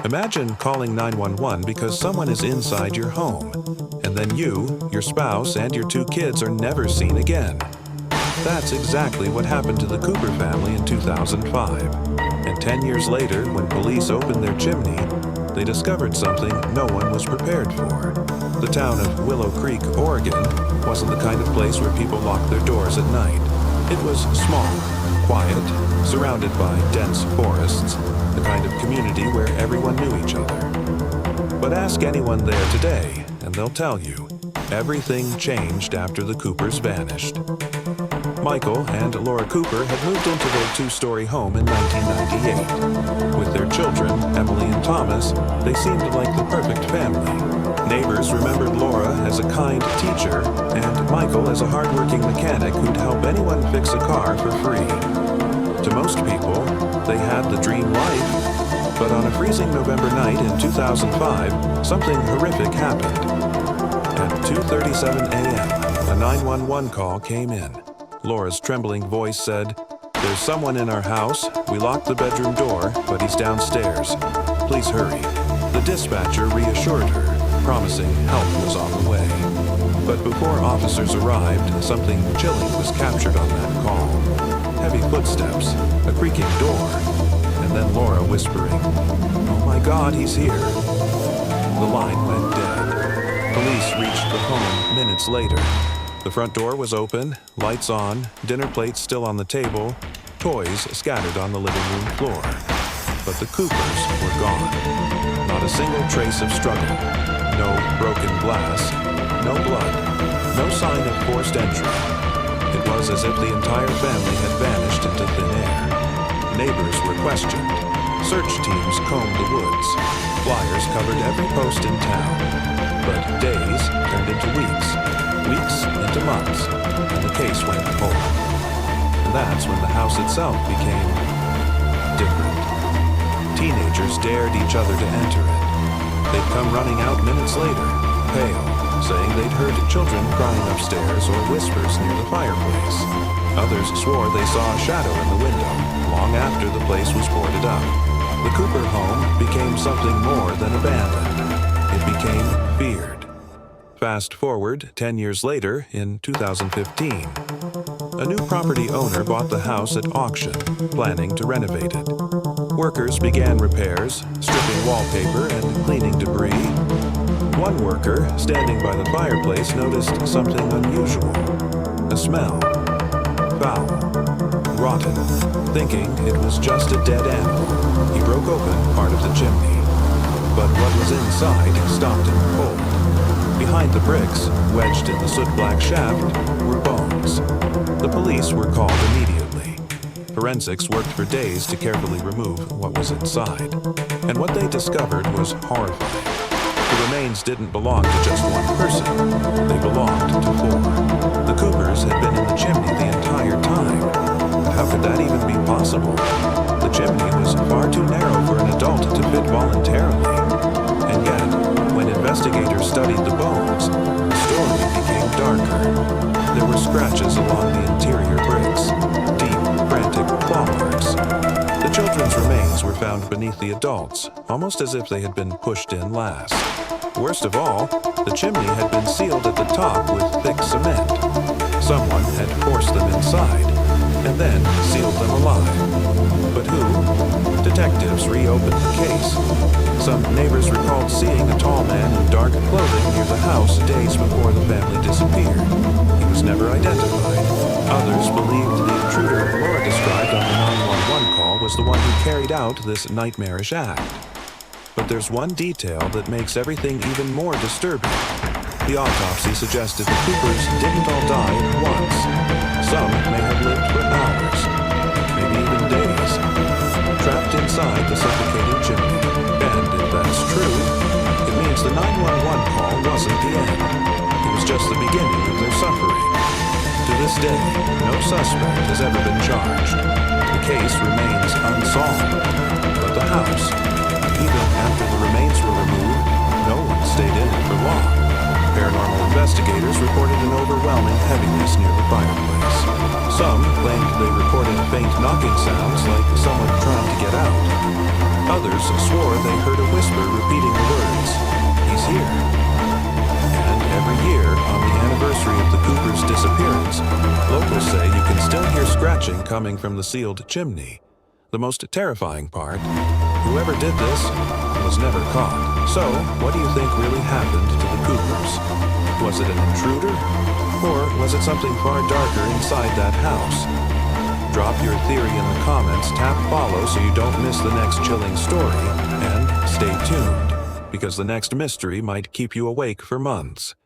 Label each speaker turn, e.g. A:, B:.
A: Imagine calling 911 because someone is inside your home, and then you, your spouse, and your 2 kids are never seen again. That's exactly what happened to the Cooper family in 2005. And 10 years later, when police opened their chimney, they discovered something no one was prepared for. The town of Willow Creek, Oregon, wasn't the kind of place where people locked their doors at night. It was small, quiet, surrounded by dense forests, the kind of community where everyone knew each other. But ask anyone there today, and they'll tell you, everything changed after the Coopers vanished. Michael and Laura Cooper had moved into their 2-story home in 1998. With their children, Emily and Thomas, they seemed like the perfect family. Neighbors remembered Laura as a kind teacher, and Michael as a hardworking mechanic who'd help anyone fix a car for free. To most people, they had the dream life, but on a freezing November night in 2005, something horrific happened. At 2:37 a.m., a 911 call came in. Laura's trembling voice said, "There's someone in our house. We locked the bedroom door, but he's downstairs. Please hurry." The dispatcher reassured her, promising help was on the way. But before officers arrived, something chilling was captured on that call. Heavy footsteps, a creaking door, and then Laura whispering, "Oh my God, he's here." The line went dead. Police reached the home minutes later. The front door was open, lights on, dinner plates still on the table, toys scattered on the living room floor. But the Coopers were gone. Not a single trace of struggle. No broken glass. No blood. No sign of forced entry. It was as if the entire family had vanished into thin air. Neighbors were questioned. Search teams combed the woods. Flyers covered every post in town. But days turned into weeks. Weeks into months, and the case went cold. And that's when the house itself became different. Teenagers dared each other to enter it. They'd come running out minutes later, pale, saying they'd heard children crying upstairs or whispers near the fireplace. Others swore they saw a shadow in the window, long after the place was boarded up. The Cooper home became something more than abandoned. It became feared. Fast forward 10 years later, in 2015. A new property owner bought the house at auction, planning to renovate it. Workers began repairs, stripping wallpaper and cleaning debris. One worker, standing by the fireplace, noticed something unusual. A smell. Foul. Rotten. Thinking it was just a dead animal, he broke open part of the chimney. But what was inside stopped him cold. Behind the bricks, wedged in the soot-black shaft, were bones. The police were called immediately. Forensics worked for days to carefully remove what was inside. And what they discovered was horrifying. The remains didn't belong to just one person. They belonged to 4. The Coopers had been in the chimney the entire time. But how could that even be possible? The chimney was far too narrow for an adult to fit voluntarily. And yet, when investigators studied the bones, the story became darker. There were scratches along the interior bricks, deep, frantic claw marks. The children's remains were found beneath the adults, almost as if they had been pushed in last. Worst of all, the chimney had been sealed at the top with thick cement. Someone had forced them inside, and then sealed them alive. But who? Detectives reopened the case. Some neighbors recalled seeing a tall man in dark clothing near the house days before the family disappeared. He was never identified. Others believed the intruder Laura described on the 911 call was the one who carried out this nightmarish act. But there's one detail that makes everything even more disturbing. The autopsy suggested the Coopers didn't all die at once. Some may have lived for hours, maybe even days, trapped inside the suffocating chimney. And if that's true, it means the 911 call wasn't the end. It was just the beginning of their suffering. To this day, no suspect has ever been charged. The case remains unsolved. But the house, even after the remains were removed, no one stayed in it for long. Paranormal investigators reported an overwhelming heaviness near the fireplace. Some claimed they reported faint knocking sounds like someone trying to get out. Others swore they heard a whisper scratching coming from the sealed chimney. The most terrifying part, whoever did this was never caught. So, what do you think really happened to the Coopers? Was it an intruder? Or was it something far darker inside that house? Drop your theory in the comments, tap follow so you don't miss the next chilling story, and stay tuned, because the next mystery might keep you awake for months.